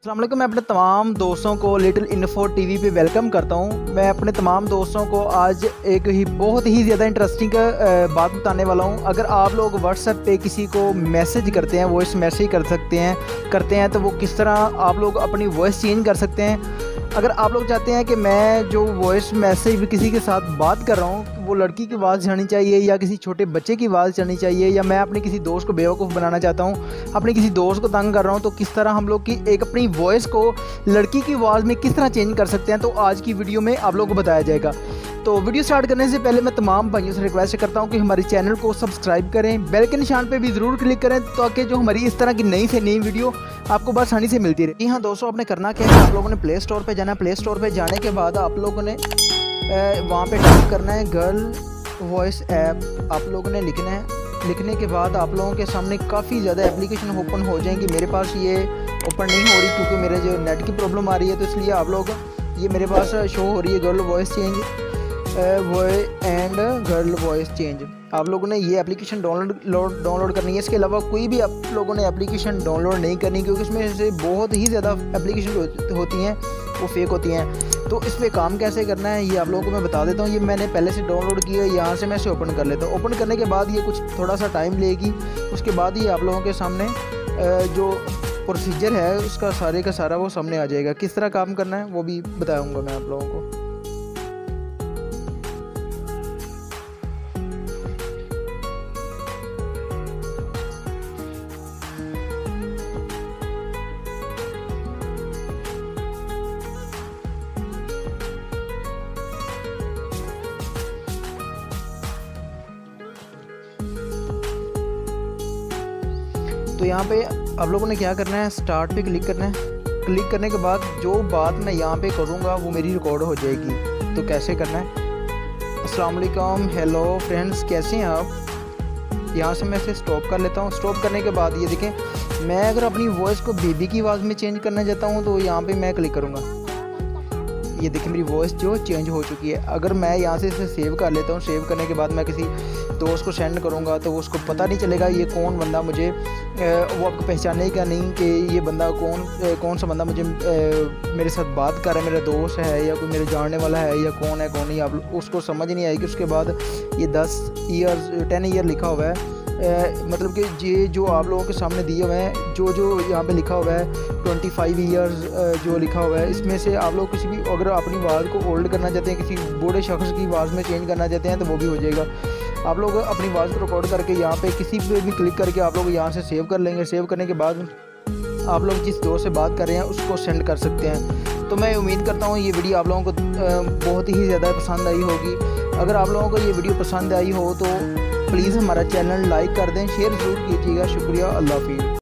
अस्सलाम वालेकुम। मैं अपने तमाम दोस्तों को लिटिल इन्फो टीवी पे वेलकम करता हूं। मैं अपने तमाम दोस्तों को आज एक ही बहुत ही ज़्यादा इंटरेस्टिंग बात बताने वाला हूं। अगर आप लोग व्हाट्सएप पे किसी को मैसेज करते हैं, वॉइस मैसेज करते हैं तो वो किस तरह आप लोग अपनी वॉइस चेंज कर सकते हैं। अगर आप लोग चाहते हैं कि मैं जो वॉइस मैसेज किसी के साथ बात कर रहा हूँ वो लड़की की आवाज़ जानी चाहिए या किसी छोटे बच्चे की आवाज़ जानी चाहिए, या मैं अपने किसी दोस्त को बेवकूफ़ बनाना चाहता हूँ, अपने किसी दोस्त को तंग कर रहा हूँ, तो किस तरह हम लोग की एक अपनी वॉइस को लड़की की आवाज़ में किस तरह चेंज कर सकते हैं, तो आज की वीडियो में आप लोगों को बताया जाएगा। तो वीडियो स्टार्ट करने से पहले मैं तमाम भाइयों से रिक्वेस्ट करता हूं कि हमारे चैनल को सब्सक्राइब करें, बेल के निशान पे भी ज़रूर क्लिक करें ताकि जो हमारी इस तरह की नई से नई वीडियो आपको बस आसानी से मिलती रहे। हाँ दोस्तों, आपने करना क्या है, आप लोगों ने प्ले स्टोर पे जाना है। प्ले स्टोर पे जाने के बाद आप लोगों ने वहाँ पे टाइप करना है गर्ल वॉइस ऐप। आप लोगों ने लिखना है। लिखने के बाद आप लोगों के सामने काफ़ी ज़्यादा एप्लीकेशन ओपन हो जाएंगी। मेरे पास ये ओपन नहीं हो रही क्योंकि मेरे जो नेट की प्रॉब्लम आ रही है, तो इसलिए आप लोग ये मेरे पास शो हो रही है girl voice change and girl voice change. आप लोगों ने ये एप्लीकेशन डाउनलोड करनी है। इसके अलावा कोई भी आप लोगों ने एप्लीकेशन डाउनलोड नहीं करनी क्योंकि इसमें से बहुत ही ज़्यादा एप्लीकेशन होती हैं, वो फेक होती हैं। तो इस पर काम कैसे करना है ये आप लोगों को मैं बता देता हूँ। ये मैंने पहले से डाउनलोड किया है, यहाँ से मैं इसे ओपन कर लेता हूँ। ओपन करने के बाद ये कुछ थोड़ा सा टाइम लेगी, उसके बाद ये आप लोगों के सामने जो प्रोसीजर है उसका सारे का सारा वो सामने आ जाएगा। किस तरह काम करना है वो भी बताऊँगा मैं आप लोगों को। तो यहाँ पे आप लोगों ने क्या करना है, स्टार्ट पे क्लिक करना है। क्लिक करने के बाद जो बात मैं यहाँ पे करूँगा वो मेरी रिकॉर्ड हो जाएगी। तो कैसे करना है, अस्सलाम वालेकुम, हेलो फ्रेंड्स, कैसे हैं आप। यहाँ से मैं इसे स्टॉप कर लेता हूँ। स्टॉप करने के बाद ये देखें, मैं अगर अपनी वॉइस को बेबी की आवाज़ में चेंज करना चाहता हूँ तो यहाँ पर मैं क्लिक करूँगा। ये देखिए मेरी वॉइस जो चेंज हो चुकी है। अगर मैं यहाँ से इसे सेव कर लेता हूँ, सेव करने के बाद मैं किसी दोस्त को सेंड करूँगा तो उसको पता नहीं चलेगा ये कौन बंदा मुझे वो आपको पहचानेगा नहीं कि ये बंदा कौन सा बंदा मुझे मेरे साथ बात कर रहा है, मेरा दोस्त है या कोई मेरे जानने वाला है या कौन है कौन नहीं, आप उसको समझ नहीं आएगी। उसके बाद ये 10 ईयर लिखा हुआ है, मतलब कि ये जो आप लोगों के सामने दिए हुए हैं, जो यहाँ पे लिखा हुआ है 25 ईयर्स जो लिखा हुआ है, इसमें से आप लोग किसी भी अगर अपनी आवाज़ को होल्ड करना चाहते हैं, किसी बूढ़े शख्स की आवाज़ में चेंज करना चाहते हैं तो वो भी हो जाएगा। आप लोग अपनी आवाज़ को रिकॉर्ड करके यहाँ पे किसी पे भी क्लिक करके आप लोग यहाँ से सेव कर लेंगे। सेव करने के बाद आप लोग जिस दोस्त से बात कर रहे हैं उसको सेंड कर सकते हैं। तो मैं उम्मीद करता हूँ ये वीडियो आप लोगों को बहुत ही ज़्यादा पसंद आई होगी। अगर आप लोगों को ये वीडियो पसंद आई हो तो प्लीज़ हमारा चैनल लाइक कर दें, शेयर ज़रूर कीजिएगा। शुक्रिया, अल्लाह हाफ़िज़।